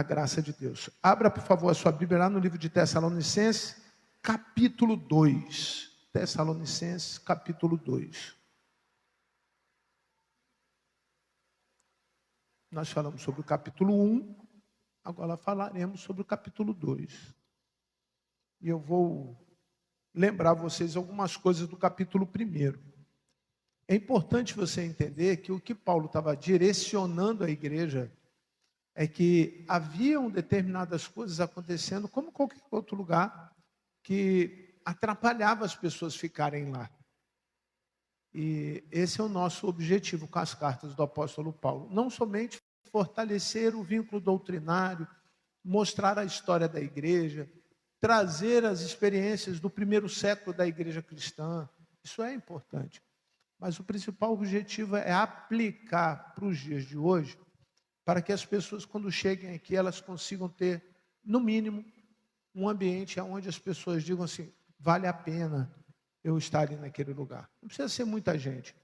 a graça de Deus. Abra, por favor, a sua Bíblia lá no livro de Tessalonicenses, capítulo 2. Tessalonicenses, capítulo 2. Nós falamos sobre o capítulo 1, agora falaremos sobre o capítulo 2. E eu vou lembrar vocês algumas coisas do capítulo 1. É importante você entender que o que Paulo estava direcionando à igreja é que haviam determinadas coisas acontecendo, como qualquer outro lugar, que atrapalhava as pessoas ficarem lá. E esse é o nosso objetivo com as cartas do apóstolo Paulo. Não somente fortalecer o vínculo doutrinário, mostrar a história da igreja, trazer as experiências do primeiro século da igreja cristã. Isso é importante. Mas o principal objetivo é aplicar para os dias de hoje, para que as pessoas, quando cheguem aqui, elas consigam ter, no mínimo, um ambiente onde as pessoas digam assim, vale a pena eu estar ali naquele lugar. Não precisa ser muita gente,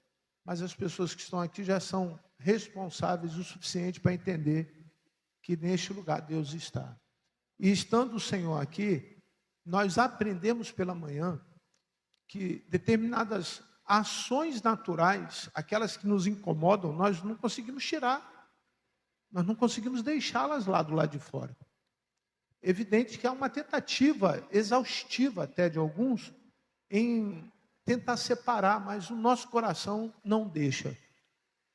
mas as pessoas que estão aqui já são responsáveis o suficiente para entender que neste lugar Deus está. E estando o Senhor aqui, nós aprendemos pela manhã que determinadas ações naturais, aquelas que nos incomodam, nós não conseguimos tirar. Nós não conseguimos deixá-las lá do lado de fora. Evidente que há uma tentativa exaustiva até de alguns em tentar separar, mas o nosso coração não deixa.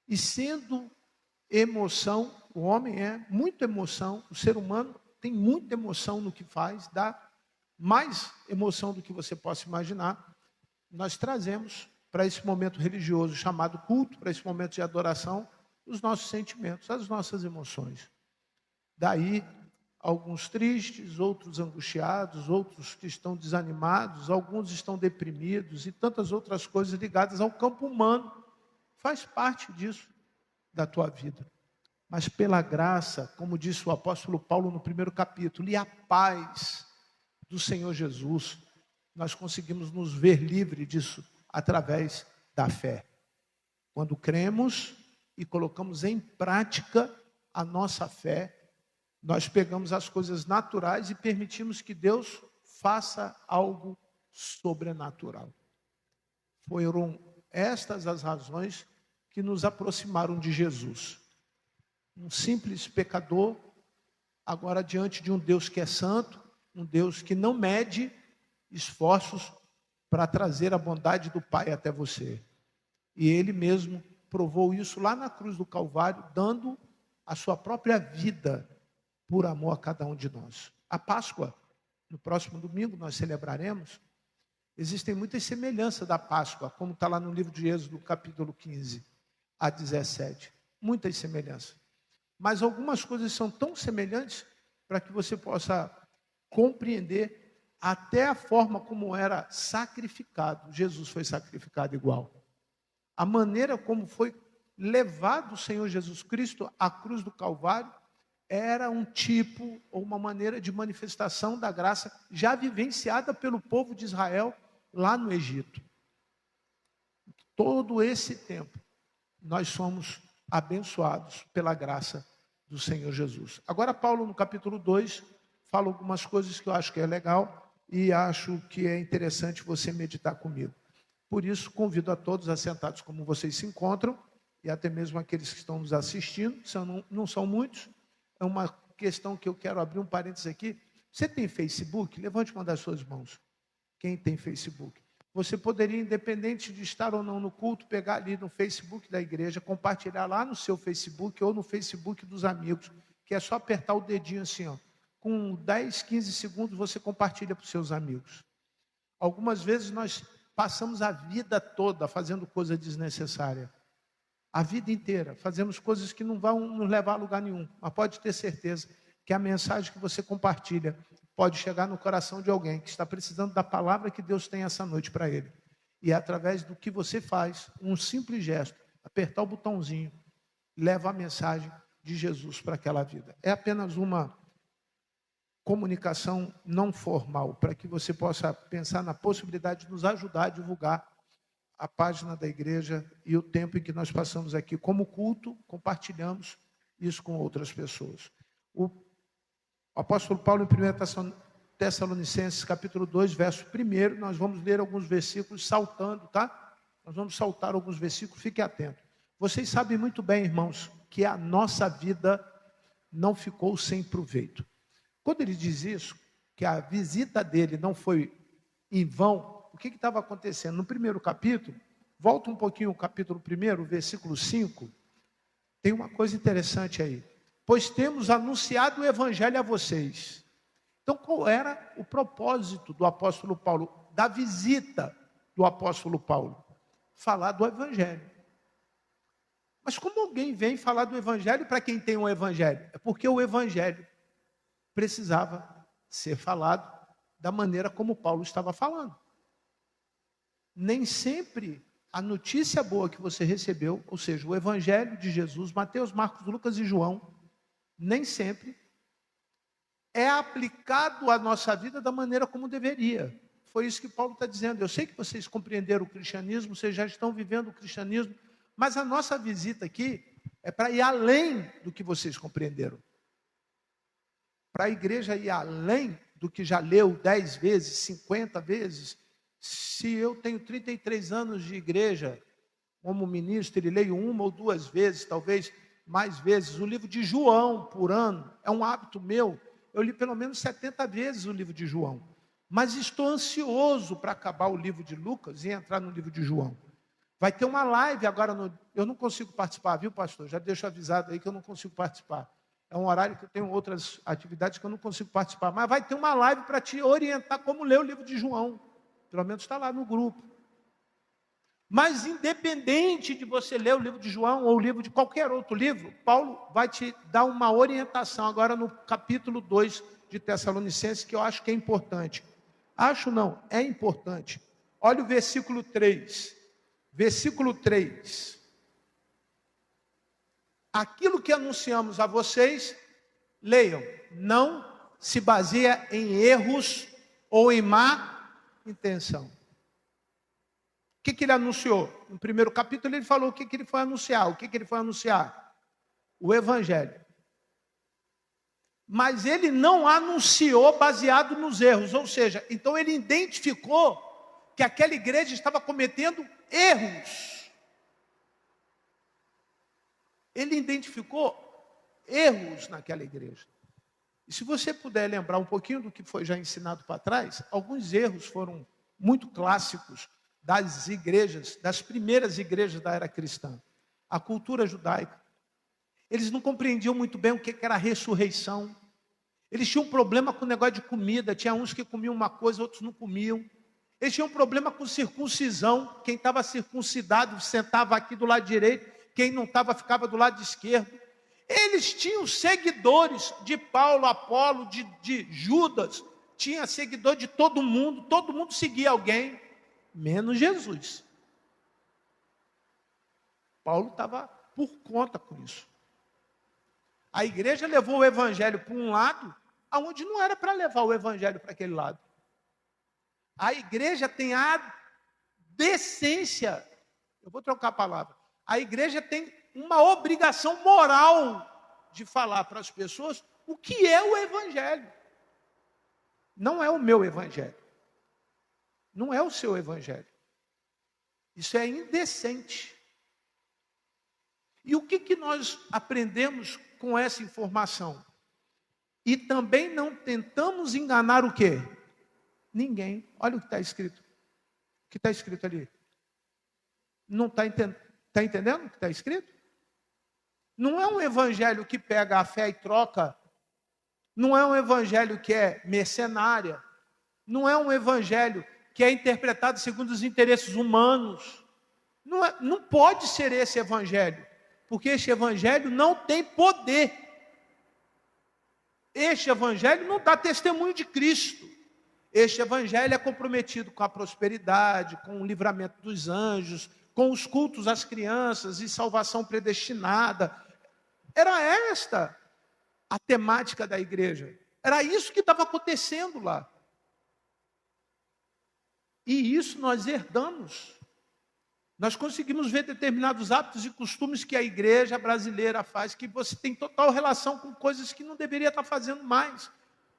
E sendo emoção, o homem é muita emoção, o ser humano tem muita emoção no que faz, dá mais emoção do que você possa imaginar. Nós trazemos para esse momento religioso chamado culto, para esse momento de adoração, os nossos sentimentos, as nossas emoções. Daí, alguns tristes, outros angustiados, outros que estão desanimados, alguns estão deprimidos e tantas outras coisas ligadas ao campo humano. Faz parte disso, da tua vida. Mas pela graça, como disse o apóstolo Paulo no primeiro capítulo, e a paz do Senhor Jesus, nós conseguimos nos ver livre disso através da fé. Quando cremos e colocamos em prática a nossa fé, nós pegamos as coisas naturais e permitimos que Deus faça algo sobrenatural. Foram estas as razões que nos aproximaram de Jesus. Um simples pecador, agora diante de um Deus que é santo, um Deus que não mede esforços para trazer a bondade do Pai até você. E Ele mesmo provou isso lá na cruz do Calvário, dando a sua própria vida por amor a cada um de nós. A Páscoa, no próximo domingo nós celebraremos, existem muitas semelhanças da Páscoa, como está lá no livro de Êxodo, capítulo 15 a 17. Muitas semelhanças. Mas algumas coisas são tão semelhantes para que você possa compreender até a forma como era sacrificado. Jesus foi sacrificado igual. A maneira como foi levado o Senhor Jesus Cristo à cruz do Calvário era um tipo ou uma maneira de manifestação da graça já vivenciada pelo povo de Israel lá no Egito. Todo esse tempo nós somos abençoados pela graça do Senhor Jesus. Agora Paulo no capítulo 2 fala algumas coisas que eu acho que é legal e acho que é interessante você meditar comigo. Por isso, convido a todos assentados como vocês se encontram, e até mesmo aqueles que estão nos assistindo, não são muitos, é uma questão que eu quero abrir um parênteses aqui. Você tem Facebook? Levante uma das suas mãos. Quem tem Facebook? Você poderia, independente de estar ou não no culto, pegar ali no Facebook da igreja, compartilhar lá no seu Facebook ou no Facebook dos amigos, que é só apertar o dedinho assim, ó. Com 10, 15 segundos você compartilha para os seus amigos. Algumas vezes nós passamos a vida toda fazendo coisa desnecessária. A vida inteira. Fazemos coisas que não vão nos levar a lugar nenhum. Mas pode ter certeza que a mensagem que você compartilha pode chegar no coração de alguém que está precisando da palavra que Deus tem essa noite para ele. E através do que você faz, um simples gesto, apertar o botãozinho, leva a mensagem de Jesus para aquela vida. É apenas uma comunicação não formal, para que você possa pensar na possibilidade de nos ajudar a divulgar a página da igreja e o tempo em que nós passamos aqui como culto, compartilhamos isso com outras pessoas. O O apóstolo Paulo, em 1 Tessalonicenses, capítulo 2, verso 1, nós vamos ler alguns versículos saltando, tá? Nós vamos saltar alguns versículos, fiquem atentos. Vocês sabem muito bem, irmãos, que a nossa vida não ficou sem proveito. Quando ele diz isso, que a visita dele não foi em vão, o que estava acontecendo? No primeiro capítulo, volta um pouquinho o capítulo 1, versículo 5, tem uma coisa interessante aí. Pois temos anunciado o evangelho a vocês. Então, qual era o propósito do apóstolo Paulo, da visita do apóstolo Paulo? Falar do evangelho. Mas como alguém vem falar do evangelho para quem tem um evangelho? É porque o evangelho precisava ser falado da maneira como Paulo estava falando. Nem sempre a notícia boa que você recebeu, ou seja, o evangelho de Jesus, Mateus, Marcos, Lucas e João, nem sempre é aplicado à nossa vida da maneira como deveria. Foi isso que Paulo está dizendo. Eu sei que vocês compreenderam o cristianismo, vocês já estão vivendo o cristianismo, mas a nossa visita aqui é para ir além do que vocês compreenderam. Para a igreja ir além do que já leu 10 vezes, 50 vezes. Se eu tenho 33 anos de igreja, como ministro, e leio 1 ou 2 vezes, talvez mais vezes, o livro de João por ano, é um hábito meu. Eu li pelo menos 70 vezes o livro de João. Mas estou ansioso para acabar o livro de Lucas e entrar no livro de João. Vai ter uma live agora, eu não consigo participar, viu, pastor? Já deixo avisado aí que eu não consigo participar. É um horário que eu tenho outras atividades que eu não consigo participar. Mas vai ter uma live para te orientar como ler o livro de João. Pelo menos está lá no grupo. Mas independente de você ler o livro de João ou o livro de qualquer outro livro, Paulo vai te dar uma orientação agora no capítulo 2 de Tessalonicenses, que eu acho que é importante. Acho não, é importante. Olha o versículo 3. Versículo 3. Aquilo que anunciamos a vocês, leiam, não se baseia em erros ou em má intenção. O que ele anunciou? No primeiro capítulo ele falou o que ele foi anunciar. O que ele foi anunciar? O evangelho. Mas ele não anunciou baseado nos erros. Ou seja, então ele identificou que aquela igreja estava cometendo erros. Ele identificou erros naquela igreja. E se você puder lembrar um pouquinho do que foi já ensinado para trás, alguns erros foram muito clássicos das igrejas, das primeiras igrejas da era cristã. A cultura judaica. Eles não compreendiam muito bem o que era a ressurreição. Eles tinham um problema com o negócio de comida. Tinha uns que comiam uma coisa, outros não comiam. Eles tinham um problema com circuncisão. Quem estava circuncidado sentava aqui do lado direito. Quem não estava ficava do lado esquerdo. Eles tinham seguidores de Paulo, Apolo, de Judas. Tinha seguidor de todo mundo seguia alguém, menos Jesus. Paulo estava por conta com isso. A igreja levou o evangelho para um lado, aonde não era para levar o evangelho para aquele lado. A igreja tem a decência, eu vou trocar a palavra, a igreja tem uma obrigação moral de falar para as pessoas o que é o evangelho. Não é o meu evangelho. Não é o seu evangelho. Isso é indecente. E o que nós aprendemos com essa informação? E também não tentamos enganar o quê? Ninguém. Olha o que está escrito. O que está escrito ali? Não está entendendo o que está escrito? Não é um evangelho que pega a fé e troca. Não é um evangelho que é mercenária. Não é um evangelho que é interpretado segundo os interesses humanos. Não pode ser esse evangelho. Porque este evangelho não tem poder. Este evangelho não dá testemunho de Cristo. Este evangelho é comprometido com a prosperidade, com o livramento dos anjos, com os cultos às crianças e salvação predestinada. Era esta a temática da igreja. Era isso que estava acontecendo lá. E isso nós herdamos. Nós conseguimos ver determinados hábitos e costumes que a igreja brasileira faz, que você tem total relação com coisas que não deveria estar fazendo mais.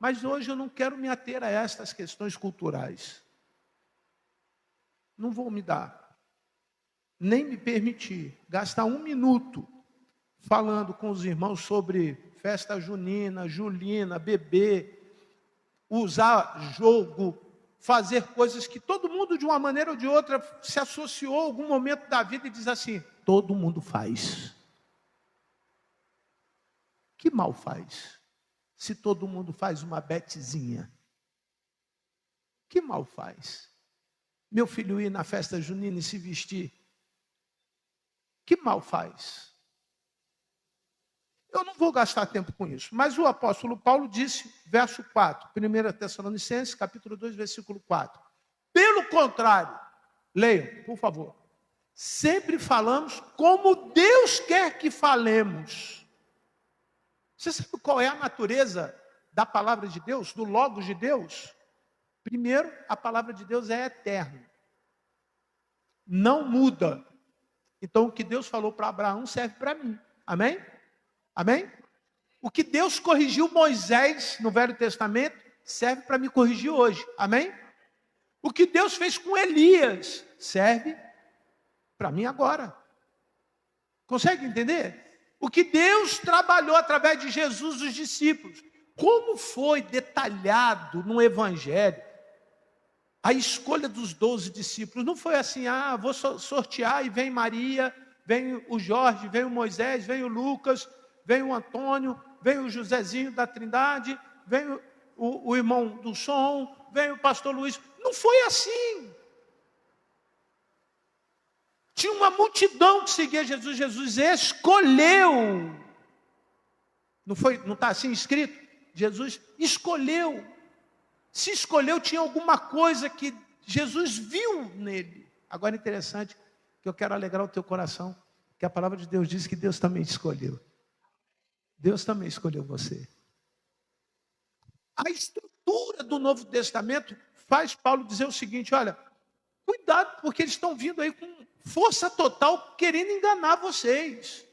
Mas hoje eu não quero me ater a estas questões culturais. Não vou me dar, nem me permitir gastar 1 minuto falando com os irmãos sobre festa junina, julina, beber, usar jogo, fazer coisas que todo mundo, de uma maneira ou de outra, se associou a algum momento da vida e diz assim: todo mundo faz. Que mal faz? Se todo mundo faz uma betezinha. Que mal faz? Meu filho ir na festa junina e se vestir. Que mal faz? Eu não vou gastar tempo com isso, mas o apóstolo Paulo disse, verso 4, 1 Tessalonicenses, capítulo 2, versículo 4. Pelo contrário, leiam, por favor. Sempre falamos como Deus quer que falemos. Você sabe qual é a natureza da palavra de Deus, do Logos de Deus? Primeiro, a palavra de Deus é eterna. Não muda. Então, o que Deus falou para Abraão serve para mim. Amém? Amém? O que Deus corrigiu Moisés no Velho Testamento serve para me corrigir hoje. Amém? O que Deus fez com Elias serve para mim agora. Consegue entender? O que Deus trabalhou através de Jesus, os discípulos. Como foi detalhado no Evangelho a escolha dos 12 discípulos. Não foi assim, vou sortear e vem Maria, vem o Jorge, vem o Moisés, vem o Lucas, vem o Antônio, vem o Josézinho da Trindade, vem o irmão do som, vem o pastor Luiz. Não foi assim. Tinha uma multidão que seguia Jesus. Jesus escolheu. Não está assim escrito? Jesus escolheu. Se escolheu, tinha alguma coisa que Jesus viu nele. Agora, interessante, que eu quero alegrar o teu coração, que a palavra de Deus diz que Deus também te escolheu. Deus também escolheu você. A estrutura do Novo Testamento faz Paulo dizer o seguinte: olha, cuidado, porque eles estão vindo aí com força total, querendo enganar vocês.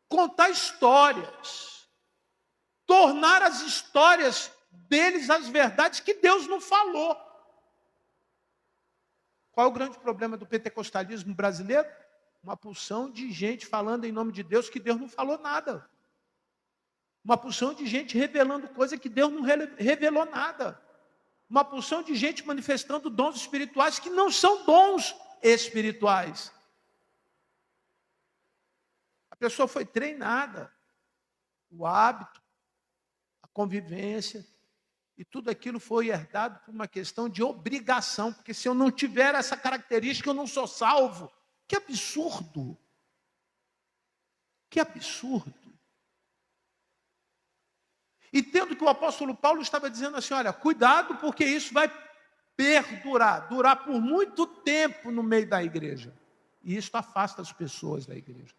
Contar histórias. Tornar as histórias deles as verdades que Deus não falou. Qual é o grande problema do pentecostalismo brasileiro? Uma porção de gente falando em nome de Deus que Deus não falou nada. Uma porção de gente revelando coisa que Deus não revelou nada. Uma porção de gente manifestando dons espirituais que não são dons espirituais. A pessoa foi treinada. O hábito, a convivência, e tudo aquilo foi herdado por uma questão de obrigação, porque se eu não tiver essa característica, eu não sou salvo. Que absurdo! Que absurdo! Entendo que o apóstolo Paulo estava dizendo assim, olha, cuidado, porque isso vai perdurar, durar por muito tempo no meio da igreja. E isso afasta as pessoas da igreja.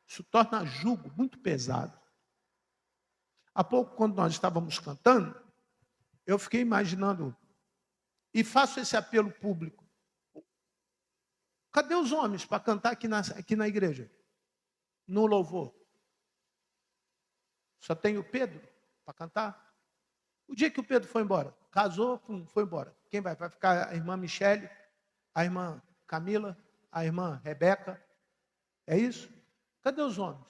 Isso torna jugo muito pesado. Há pouco, quando nós estávamos cantando, eu fiquei imaginando, e faço esse apelo público. Cadê os homens para cantar aqui na igreja? No louvor. Só tem o Pedro para cantar? O dia que o Pedro foi embora, casou, foi embora. Quem vai? Vai ficar a irmã Michele, a irmã Camila, a irmã Rebeca. É isso? Cadê os homens?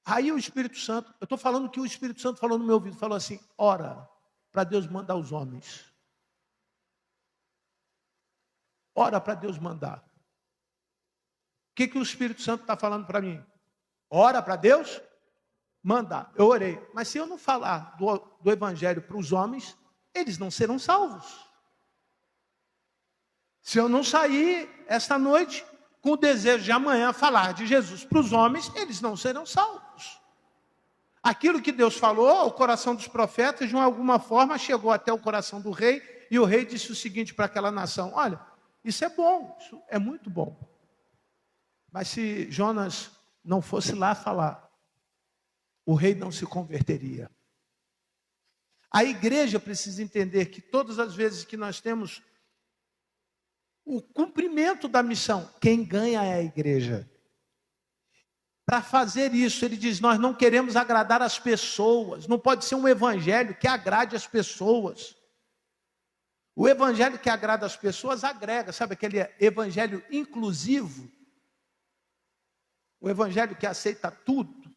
Aí o Espírito Santo, eu estou falando que o Espírito Santo falou no meu ouvido, falou assim, ora para Deus mandar os homens. Ora para Deus mandar. O que o Espírito Santo está falando para mim? Ora para Deus mandar. Eu orei, mas se eu não falar do Evangelho para os homens, eles não serão salvos. Se eu não sair esta noite com o desejo de amanhã falar de Jesus para os homens, eles não serão salvos. Aquilo que Deus falou ao coração dos profetas, de alguma forma, chegou até o coração do rei, e o rei disse o seguinte para aquela nação, olha, isso é bom, isso é muito bom. Mas se Jonas não fosse lá falar, o rei não se converteria. A igreja precisa entender que todas as vezes que nós temos o cumprimento da missão, quem ganha é a igreja. para fazer isso, ele diz, nós não queremos agradar as pessoas, não pode ser um evangelho que agrade as pessoas. O evangelho que agrada as pessoas agrega, sabe aquele evangelho inclusivo? O evangelho que aceita tudo?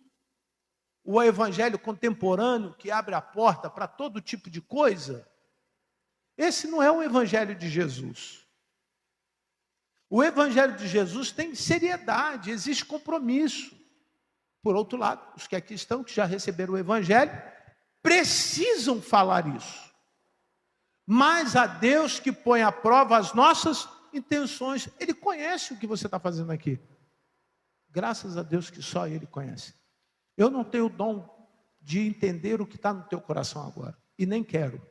O evangelho contemporâneo que abre a porta para todo tipo de coisa? Esse não é o evangelho de Jesus. O evangelho de Jesus tem seriedade, existe compromisso. Por outro lado, os que aqui estão, que já receberam o evangelho, precisam falar isso. Mas a Deus que põe à prova as nossas intenções, Ele conhece o que você está fazendo aqui. Graças a Deus que só Ele conhece. Eu não tenho o dom de entender o que está no teu coração agora, e nem quero.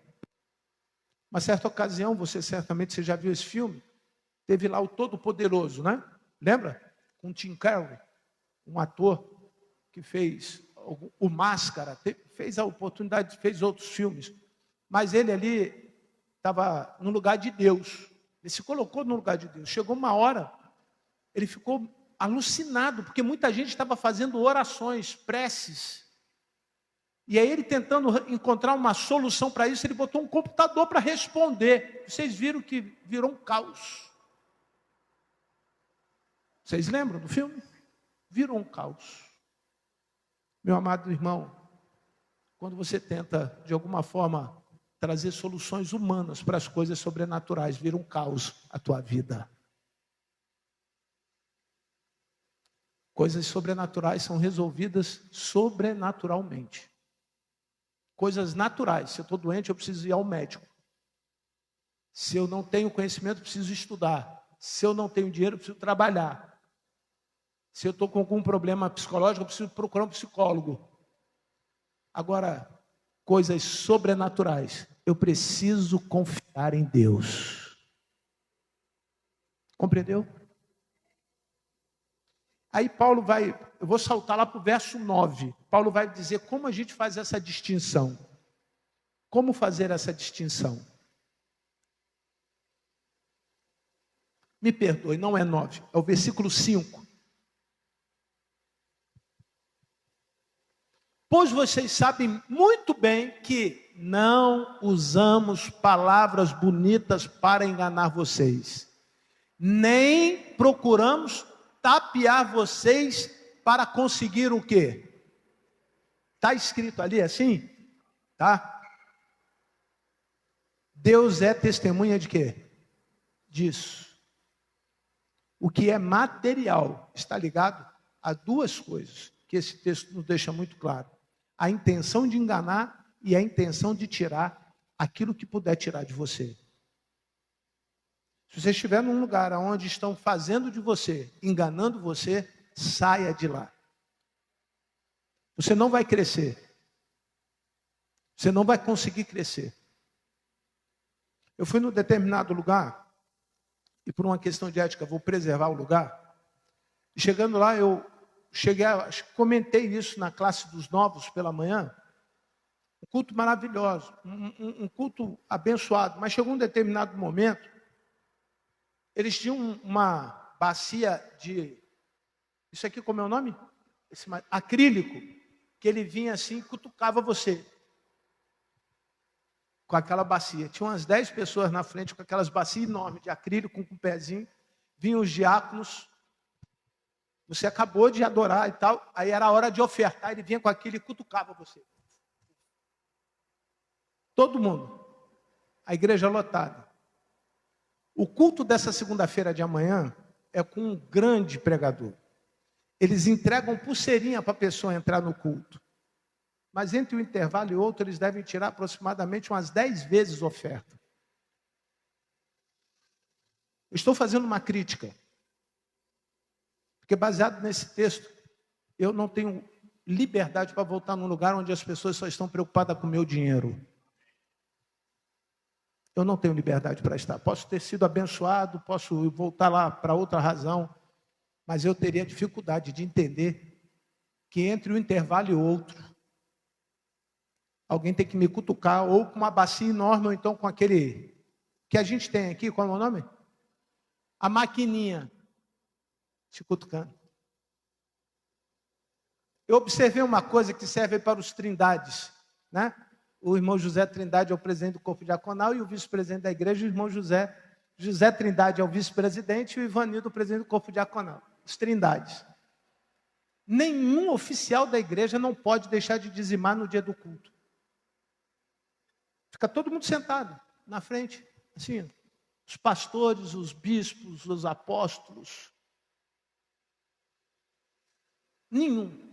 Uma certa ocasião, você já viu esse filme, teve lá o Todo-Poderoso, né? Lembra? Com Tim Curry, um ator que fez o Máscara, fez a oportunidade, fez outros filmes, mas ele ali estava no lugar de Deus, ele se colocou no lugar de Deus. Chegou uma hora, ele ficou alucinado, porque muita gente estava fazendo orações, preces, e aí ele tentando encontrar uma solução para isso, ele botou um computador para responder. Vocês viram que virou um caos. Vocês lembram do filme? Virou um caos. Meu amado irmão, quando você tenta, de alguma forma, trazer soluções humanas para as coisas sobrenaturais, vira um caos a tua vida. Coisas sobrenaturais são resolvidas sobrenaturalmente. Coisas naturais, se eu estou doente, eu preciso ir ao médico. Se eu não tenho conhecimento, eu preciso estudar. Se eu não tenho dinheiro, eu preciso trabalhar. Se eu estou com algum problema psicológico, eu preciso procurar um psicólogo. Agora, coisas sobrenaturais, eu preciso confiar em Deus. Compreendeu? Aí Paulo eu vou saltar lá para o verso 9. Paulo vai dizer como a gente faz essa distinção. Como fazer essa distinção? Me perdoe, não é 9, é o versículo 5. Pois vocês sabem muito bem que não usamos palavras bonitas para enganar vocês, nem procuramos tapear vocês para conseguir o quê? Está escrito ali assim? Tá? Deus é testemunha de quê? Disso. O que é material está ligado a duas coisas, que esse texto nos deixa muito claro. A intenção de enganar e a intenção de tirar aquilo que puder tirar de você. Se você estiver num lugar onde estão fazendo de você, enganando você, saia de lá. Você não vai crescer. Você não vai conseguir crescer. Eu fui num determinado lugar, e por uma questão de ética, vou preservar o lugar. E chegando lá, comentei isso na classe dos novos pela manhã. Um culto maravilhoso, um culto abençoado. Mas chegou um determinado momento, eles tinham uma bacia de... Isso aqui como é o nome? Acrílico, que ele vinha assim e cutucava você. Com aquela bacia. Tinha umas 10 pessoas na frente com aquelas bacias enormes de acrílico, com um pezinho. Vinham os diáconos. Você acabou de adorar e tal, aí era a hora de ofertar, ele vinha com aquilo e cutucava você. Todo mundo. A igreja lotada. O culto dessa segunda-feira de amanhã é com um grande pregador. Eles entregam pulseirinha para a pessoa entrar no culto. Mas entre um intervalo e outro, eles devem tirar aproximadamente umas 10 vezes oferta. Eu estou fazendo uma crítica. Porque baseado nesse texto, eu não tenho liberdade para voltar num lugar onde as pessoas só estão preocupadas com o meu dinheiro. Eu não tenho liberdade para estar. Posso ter sido abençoado, posso voltar lá para outra razão, mas eu teria dificuldade de entender que entre um intervalo e outro, alguém tem que me cutucar, ou com uma bacia enorme, ou então com aquele que a gente tem aqui, qual é o nome? A maquininha. Te cutucando. Eu observei uma coisa que serve para os trindades, né? O irmão José Trindade é o presidente do corpo diaconal e o vice-presidente da igreja, o irmão José Trindade é o vice-presidente e o Ivanildo o presidente do corpo diaconal. Os trindades. Nenhum oficial da igreja não pode deixar de dizimar no dia do culto. Fica todo mundo sentado na frente, assim, os pastores, os bispos, os apóstolos. Nenhum.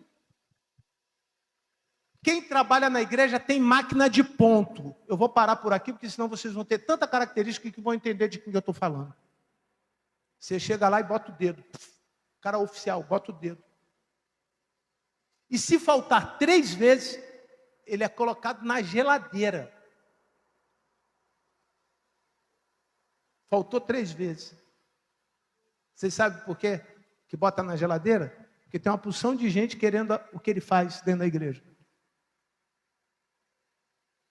Quem trabalha na igreja tem máquina de ponto. Eu vou parar por aqui, porque senão vocês vão ter tanta característica que vão entender de quem eu estou falando. Você chega lá e bota o dedo. Cara oficial, bota o dedo. E se faltar 3 vezes, ele é colocado na geladeira. Faltou 3 vezes. Vocês sabem por quê que bota na geladeira? Porque tem uma porção de gente querendo o que ele faz dentro da igreja.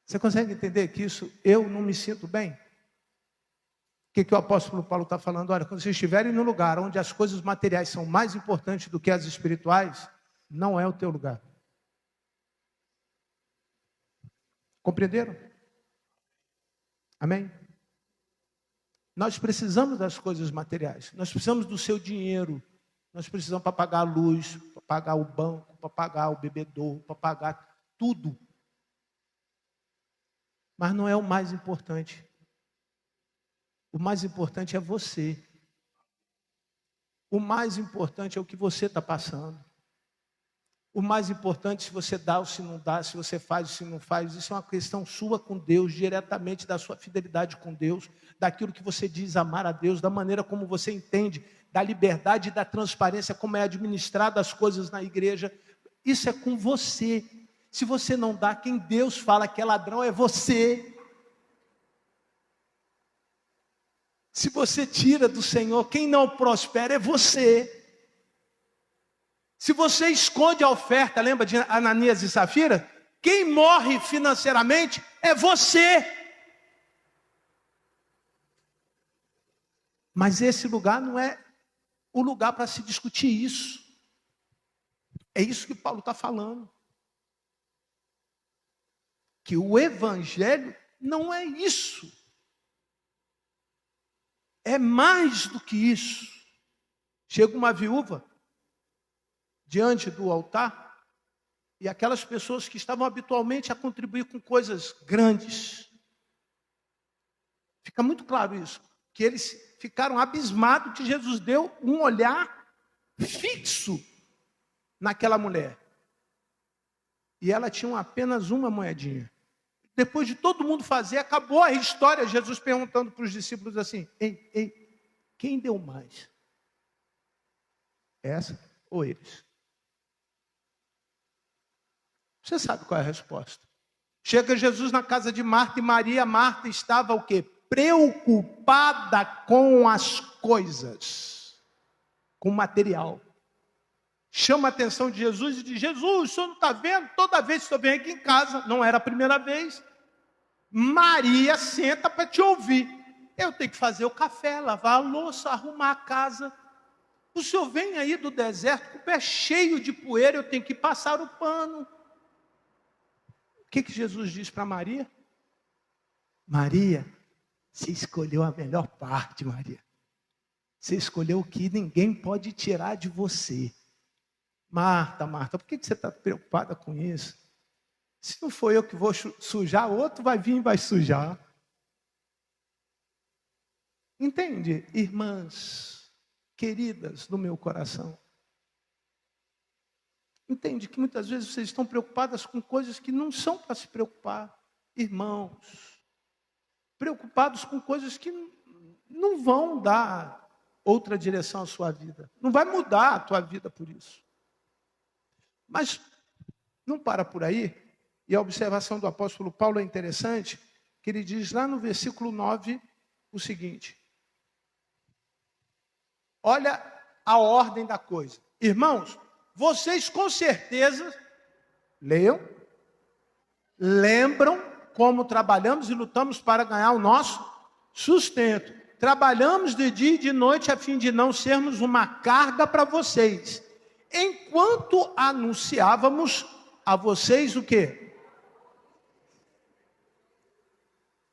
Você consegue entender que isso, eu não me sinto bem? O que o apóstolo Paulo está falando? Olha, quando vocês estiverem no lugar onde as coisas materiais são mais importantes do que as espirituais, não é o teu lugar. Compreenderam? Amém? Nós precisamos das coisas materiais. Nós precisamos do seu dinheiro. Nós precisamos para pagar a luz, para pagar o banco, para pagar o bebedouro, para pagar tudo. Mas não é o mais importante. O mais importante é você. O mais importante é o que você está passando. O mais importante é se você dá ou se não dá, se você faz ou se não faz. Isso é uma questão sua com Deus, diretamente da sua fidelidade com Deus, daquilo que você diz amar a Deus, da maneira como você entende, da liberdade e da transparência, como é administrada as coisas na igreja. Isso é com você. Se você não dá, quem Deus fala que é ladrão é você. Se você tira do Senhor, quem não prospera é você. Se você esconde a oferta, lembra de Ananias e Safira? Quem morre financeiramente é você. Mas esse lugar não é o lugar para se discutir isso. É isso que Paulo está falando. Que o evangelho não é isso. É mais do que isso. Chega uma viúva diante do altar e aquelas pessoas que estavam habitualmente a contribuir com coisas grandes. Fica muito claro isso. Que eles ficaram abismados que Jesus deu um olhar fixo naquela mulher. E ela tinha apenas uma moedinha. Depois de todo mundo fazer, acabou a história. Jesus perguntando para os discípulos assim: Ei, quem deu mais? Essa ou eles? Você sabe qual é a resposta. Chega Jesus na casa de Marta e Maria. Marta estava o quê? Preocupada com as coisas, com o material. Chama a atenção de Jesus e diz: Jesus, o senhor não está vendo? Toda vez que o senhor vem aqui em casa, não era a primeira vez, Maria senta para te ouvir. Eu tenho que fazer o café, lavar a louça, arrumar a casa. O senhor vem aí do deserto com o pé cheio de poeira, eu tenho que passar o pano. O que Jesus diz para Maria? Maria, você escolheu a melhor parte, Maria. Você escolheu o que ninguém pode tirar de você. Marta, por que você está preocupada com isso? Se não for eu que vou sujar, outro vai vir e vai sujar. Entende, irmãs, queridas do meu coração? Entende que muitas vezes vocês estão preocupadas com coisas que não são para se preocupar. Irmãos, preocupados com coisas que não vão dar outra direção à sua vida. Não vai mudar a tua vida por isso. Mas não para por aí. E a observação do apóstolo Paulo é interessante, que ele diz lá no versículo 9 o seguinte: olha a ordem da coisa. Irmãos, vocês com certeza, leiam, lembram como trabalhamos e lutamos para ganhar o nosso sustento. Trabalhamos de dia e de noite a fim de não sermos uma carga para vocês. enquanto anunciávamos a vocês o quê?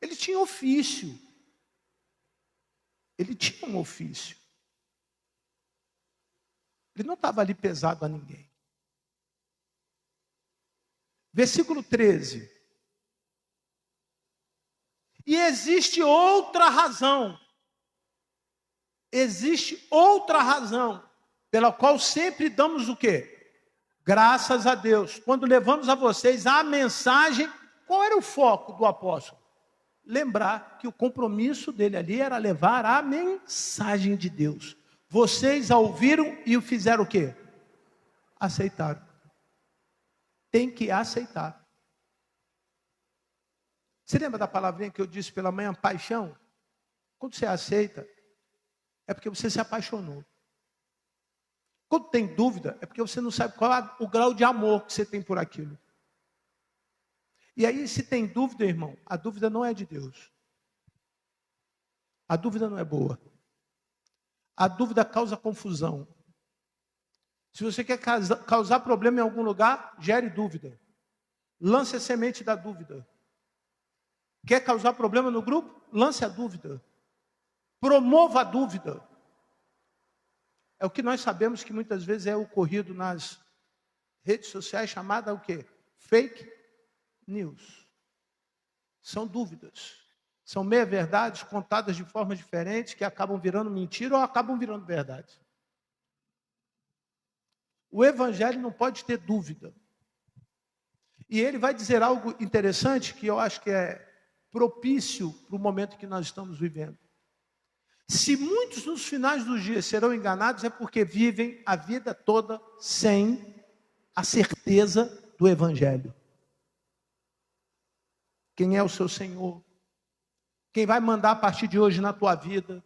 Ele tinha ofício. Ele tinha um ofício. Ele não estava ali pesado a ninguém. Versículo 13. E existe outra razão. Existe outra razão pela qual sempre damos o quê? Graças a Deus. Quando levamos a vocês a mensagem, qual era o foco do apóstolo? Lembrar que o compromisso dele ali era levar a mensagem de Deus. Vocês a ouviram e o fizeram o quê? Aceitaram. Tem que aceitar. Você lembra da palavrinha que eu disse pela manhã, paixão? Quando você aceita, é porque você se apaixonou. Quando tem dúvida, é porque você não sabe qual é o grau de amor que você tem por aquilo. E aí, se tem dúvida, irmão, a dúvida não é de Deus. A dúvida não é boa. A dúvida causa confusão. Se você quer causar problema em algum lugar, gere dúvida. Lance a semente da dúvida. Quer causar problema no grupo? Lance a dúvida. Promova a dúvida. É o que nós sabemos que muitas vezes é ocorrido nas redes sociais, chamada o quê? Fake news. São dúvidas. São meia-verdades contadas de forma diferente que acabam virando mentira ou acabam virando verdade. O evangelho não pode ter dúvida. E ele vai dizer algo interessante que eu acho que é propício para o momento que nós estamos vivendo. Se muitos nos finais dos dias serão enganados, é porque vivem a vida toda sem a certeza do evangelho. Quem é o seu Senhor? Quem vai mandar a partir de hoje na tua vida?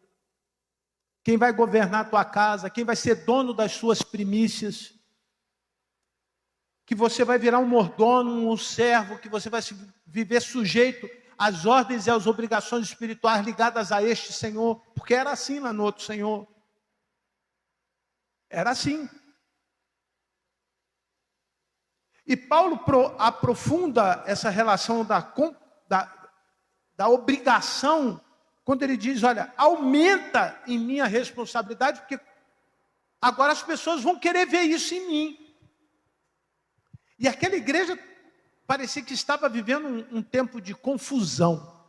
Quem vai governar a tua casa? Quem vai ser dono das suas primícias? Que você vai virar um mordomo, um servo, que você vai viver sujeito às ordens e às obrigações espirituais ligadas a este Senhor, porque era assim lá no outro Senhor. Era assim. E Paulo aprofunda essa relação da obrigação, quando ele diz, olha, aumenta em mim a responsabilidade, porque agora as pessoas vão querer ver isso em mim. E aquela igreja parecia que estava vivendo um tempo de confusão.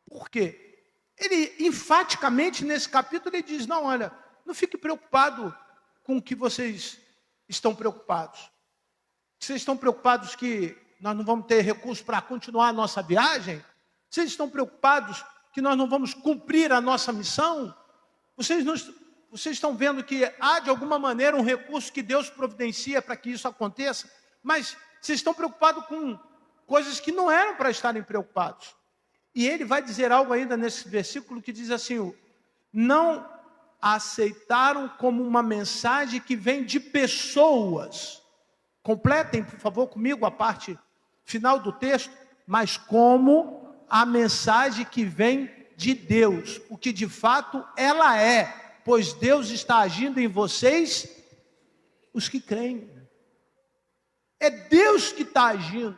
Por quê? Ele, enfaticamente, nesse capítulo, ele diz, não, olha, não fique preocupado com o que vocês estão preocupados. Vocês estão preocupados que nós não vamos ter recursos para continuar a nossa viagem? Vocês estão preocupados que nós não vamos cumprir a nossa missão? Vocês estão vendo que há, de alguma maneira, um recurso que Deus providencia para que isso aconteça? Mas vocês estão preocupados com coisas que não eram para estarem preocupados. E ele vai dizer algo ainda nesse versículo que diz assim, não aceitaram como uma mensagem que vem de pessoas. Completem, por favor, comigo a parte final do texto. Mas como a mensagem que vem de Deus, o que de fato ela é, pois Deus está agindo em vocês, os que creem. É Deus que está agindo.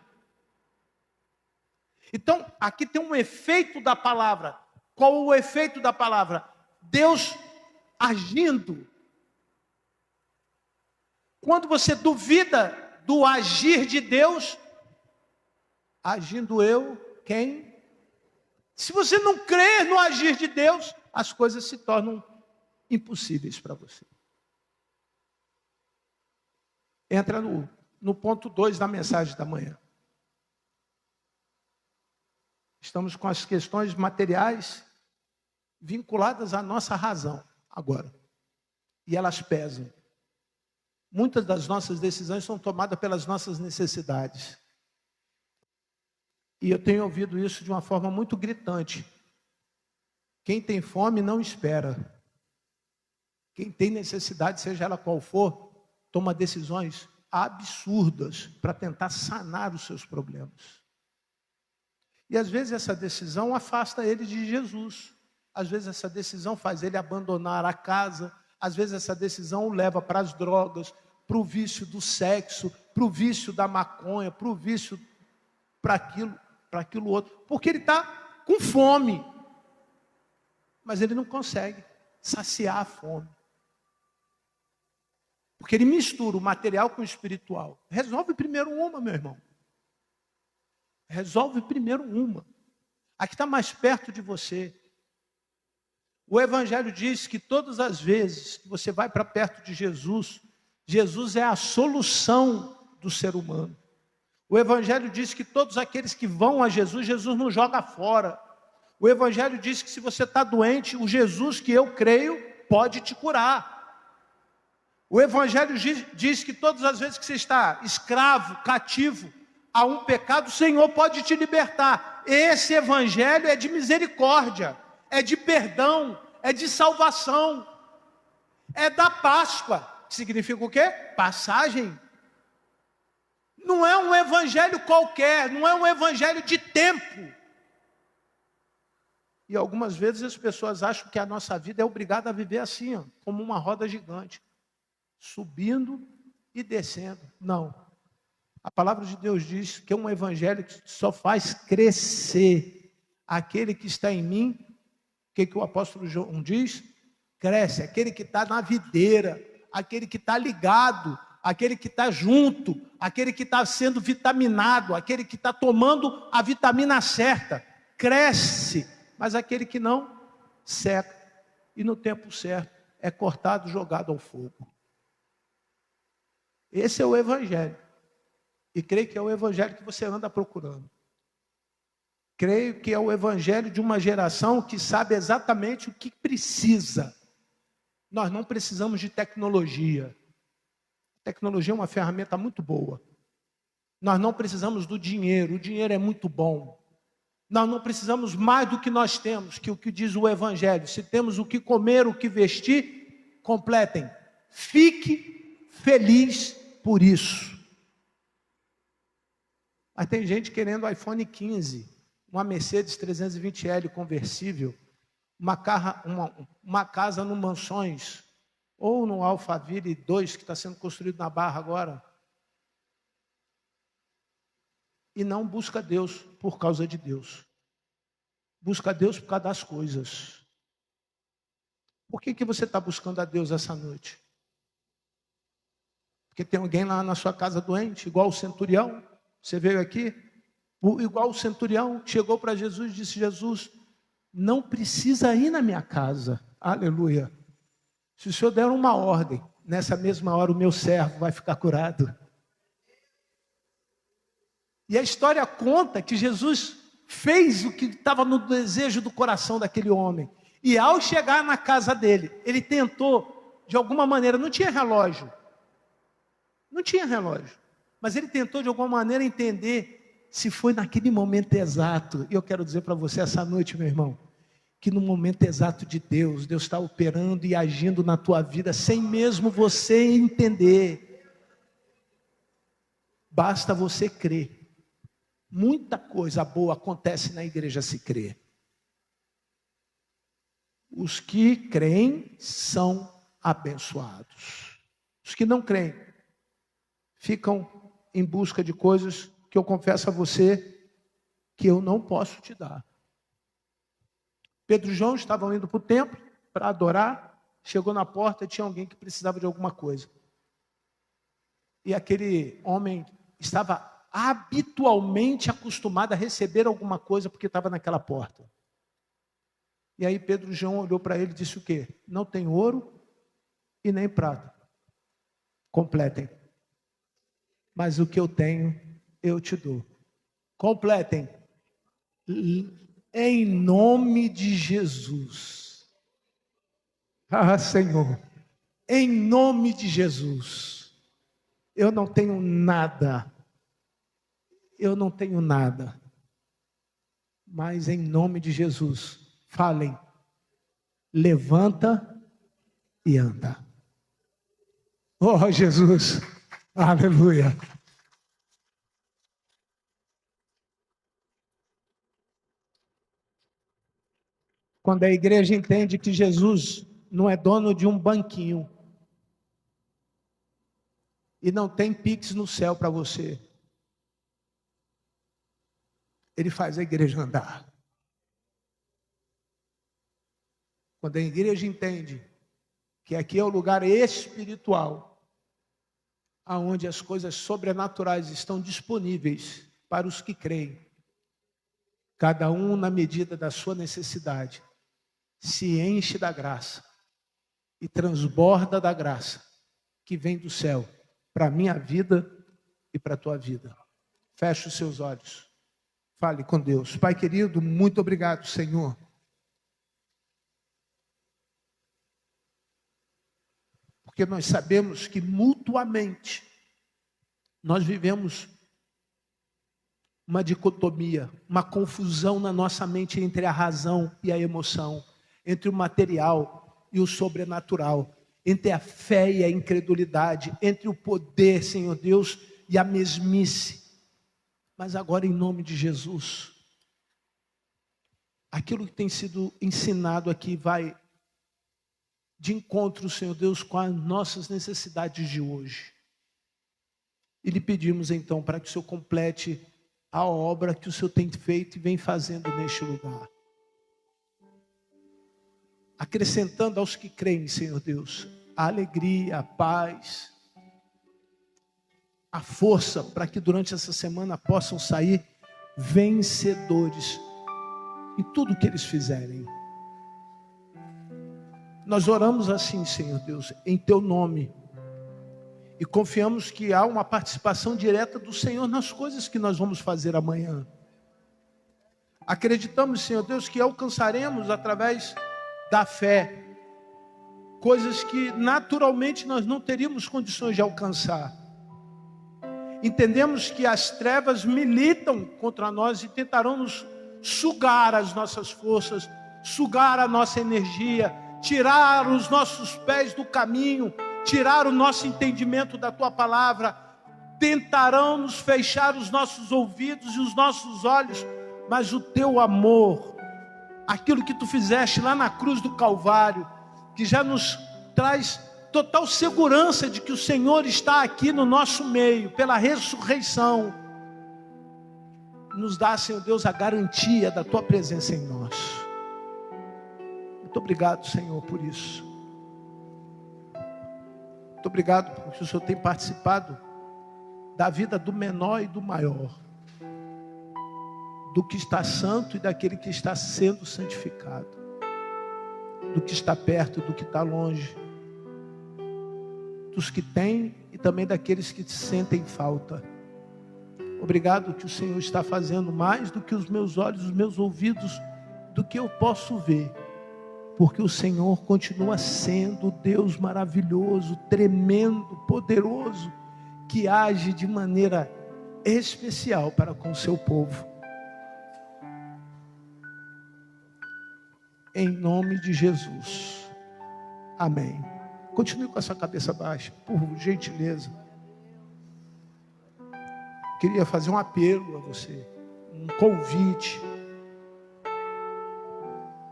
Então, aqui tem um efeito da palavra. Qual o efeito da palavra? Deus agindo. Quando você duvida do agir de Deus, agindo eu, quem? Se você não crer no agir de Deus, as coisas se tornam impossíveis para você. Entra no ponto 2 da mensagem da manhã. Estamos com as questões materiais vinculadas à nossa razão agora. E elas pesam. Muitas das nossas decisões são tomadas pelas nossas necessidades. E eu tenho ouvido isso de uma forma muito gritante. Quem tem fome não espera. Quem tem necessidade, seja ela qual for, toma decisões absurdas para tentar sanar os seus problemas. E às vezes essa decisão afasta ele de Jesus. Às vezes essa decisão faz ele abandonar a casa. Às vezes essa decisão o leva para as drogas, para o vício do sexo, para o vício da maconha, para o vício para aquilo outro, porque ele está com fome, mas ele não consegue saciar a fome, porque ele mistura o material com o espiritual. Resolve primeiro uma, meu irmão. Resolve primeiro uma. A que está mais perto de você. O Evangelho diz que todas as vezes que você vai para perto de Jesus, Jesus é a solução do ser humano. O Evangelho diz que todos aqueles que vão a Jesus, Jesus não joga fora. O Evangelho diz que se você está doente, o Jesus que eu creio pode te curar. O Evangelho diz que todas as vezes que você está escravo, cativo a um pecado, o Senhor pode te libertar. Esse Evangelho é de misericórdia, é de perdão, é de salvação, é da Páscoa, que significa o quê? Passagem. Não é um evangelho qualquer, não é um evangelho de tempo. E algumas vezes as pessoas acham que a nossa vida é obrigada a viver assim, ó, como uma roda gigante, subindo e descendo. Não. A palavra de Deus diz que é um evangelho que só faz crescer aquele que está em mim. O que o apóstolo João diz? Cresce, aquele que está na videira, aquele que está ligado, aquele que está junto, aquele que está sendo vitaminado, aquele que está tomando a vitamina certa, cresce, mas aquele que não, seca, e no tempo certo é cortado, jogado ao fogo. Esse é o Evangelho, e creio que é o Evangelho que você anda procurando. Creio que é o Evangelho de uma geração que sabe exatamente o que precisa. Nós não precisamos de tecnologia. Tecnologia é uma ferramenta muito boa. Nós não precisamos do dinheiro, o dinheiro é muito bom. Nós não precisamos mais do que nós temos, que o que diz o Evangelho. Se temos o que comer, o que vestir, completem. Fique feliz por isso. Mas tem gente querendo iPhone 15, uma Mercedes 320L conversível, uma casa no Mansões, ou no Alphaville 2, que está sendo construído na Barra agora, e não busca Deus por causa de Deus. Busca Deus por causa das coisas. Por que você está buscando a Deus essa noite? Porque tem alguém lá na sua casa doente, igual o centurião. Você veio aqui, igual o centurião, chegou para Jesus e disse: Jesus, não precisa ir na minha casa. Aleluia. Se o Senhor der uma ordem, nessa mesma hora o meu servo vai ficar curado. E a história conta que Jesus fez o que estava no desejo do coração daquele homem. E ao chegar na casa dele, ele tentou, de alguma maneira, não tinha relógio. Não tinha relógio. Mas ele tentou, de alguma maneira, entender se foi naquele momento exato. E eu quero dizer para você essa noite, meu irmão, que no momento exato de Deus, Deus está operando e agindo na tua vida, sem mesmo você entender. Basta você crer. Muita coisa boa acontece na igreja se crer. Os que creem são abençoados. Os que não creem ficam em busca de coisas que eu confesso a você que eu não posso te dar. Pedro e João estavam indo para o templo para adorar. Chegou na porta e tinha alguém que precisava de alguma coisa. E aquele homem estava habitualmente acostumado a receber alguma coisa porque estava naquela porta. E aí Pedro e João olhou para ele e disse o quê? Não tem ouro e nem prata. Completem. Mas o que eu tenho, eu te dou. Completem. Em nome de Jesus. Ah, Senhor. Em nome de Jesus. Eu não tenho nada. Eu não tenho nada. Mas em nome de Jesus, falem. Levanta e anda. Oh, Jesus. Aleluia. Quando a igreja entende que Jesus não é dono de um banquinho. E não tem Pix no céu para você. Ele faz a igreja andar. Quando a igreja entende que aqui é o lugar espiritual, aonde as coisas sobrenaturais estão disponíveis para os que creem, cada um na medida da sua necessidade, se enche da graça e transborda da graça que vem do céu para a minha vida e para a tua vida. Feche os seus olhos. Fale com Deus. Pai querido, muito obrigado, Senhor. Porque nós sabemos que mutuamente nós vivemos uma dicotomia, uma confusão na nossa mente entre a razão e a emoção, entre o material e o sobrenatural, entre a fé e a incredulidade, entre o poder, Senhor Deus, e a mesmice. Mas agora, em nome de Jesus, aquilo que tem sido ensinado aqui vai de encontro, Senhor Deus, com as nossas necessidades de hoje. E lhe pedimos então para que o Senhor complete a obra que o Senhor tem feito e vem fazendo neste lugar. Acrescentando aos que creem, Senhor Deus, a alegria, a paz, a força para que durante essa semana possam sair vencedores em tudo que eles fizerem. Nós oramos assim, Senhor Deus, em Teu nome. E confiamos que há uma participação direta do Senhor nas coisas que nós vamos fazer amanhã. Acreditamos, Senhor Deus, que alcançaremos através da fé coisas que naturalmente nós não teríamos condições de alcançar. Entendemos que as trevas militam contra nós e tentarão nos sugar as nossas forças, sugar a nossa energia, tirar os nossos pés do caminho, tirar o nosso entendimento da Tua palavra. Tentarão nos fechar os nossos ouvidos e os nossos olhos, mas o Teu amor, aquilo que Tu fizeste lá na cruz do Calvário, que já nos traz total segurança de que o Senhor está aqui no nosso meio, pela ressurreição, nos dá, Senhor Deus, a garantia da Tua presença em nós. Muito obrigado, Senhor, por isso. Muito obrigado porque o Senhor tem participado da vida do menor e do maior, do que está santo e daquele que está sendo santificado, do que está perto e do que está longe, dos que têm e também daqueles que sentem falta. Obrigado que o Senhor está fazendo mais do que os meus olhos, os meus ouvidos, do que eu posso ver, porque o Senhor continua sendo Deus maravilhoso, tremendo, poderoso, que age de maneira especial para com o seu povo. Em nome de Jesus. Amém. Continue com a sua cabeça baixa, por gentileza. Queria fazer um apelo a você, um convite.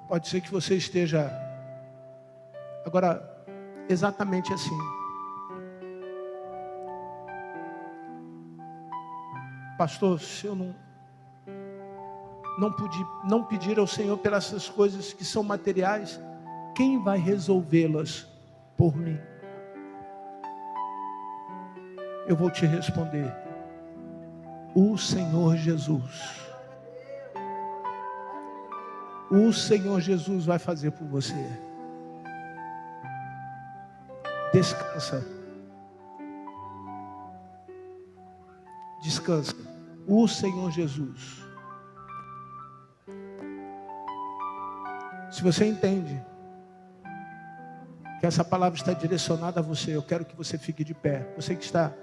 Pode ser que você esteja agora exatamente assim. Pastor, se eu não pedir ao Senhor pelas essas coisas que são materiais, quem vai resolvê-las por mim? Eu vou te responder: o Senhor Jesus. O Senhor Jesus vai fazer por você. Descansa. Descansa. O Senhor Jesus. Se você entende que essa palavra está direcionada a você, eu quero que você fique de pé. Você que está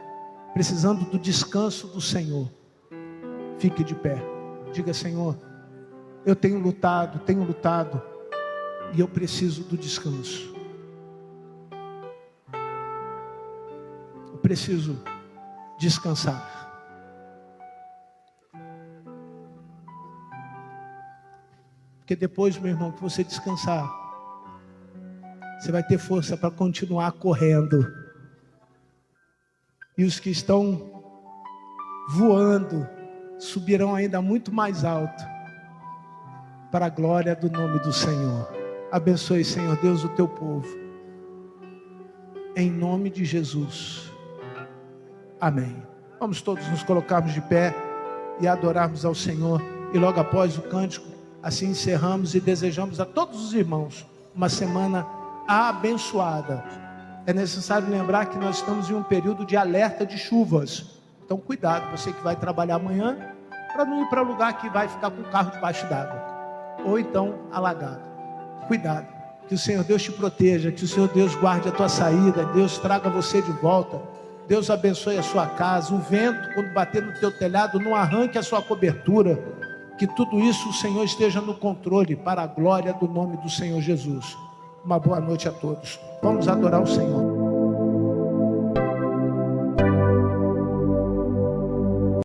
precisando do descanso do Senhor, fique de pé. Diga: Senhor, eu tenho lutado, e eu preciso do descanso. Eu preciso descansar. Porque depois, meu irmão, que você descansar, você vai ter força para continuar correndo. E os que estão voando subirão ainda muito mais alto, para a glória do nome do Senhor. Abençoe, Senhor Deus, o teu povo. Em nome de Jesus. Amém. Vamos todos nos colocarmos de pé e adorarmos ao Senhor. E logo após o cântico, assim encerramos e desejamos a todos os irmãos uma semana abençoada. É necessário lembrar que nós estamos em um período de alerta de chuvas. Então cuidado, você que vai trabalhar amanhã, para não ir para lugar que vai ficar com o carro debaixo d'água. Ou então alagado. Cuidado, que o Senhor Deus te proteja, que o Senhor Deus guarde a tua saída, Deus traga você de volta, Deus abençoe a sua casa, o vento quando bater no teu telhado não arranque a sua cobertura, que tudo isso o Senhor esteja no controle, para a glória do nome do Senhor Jesus. Uma boa noite a todos, vamos adorar o Senhor.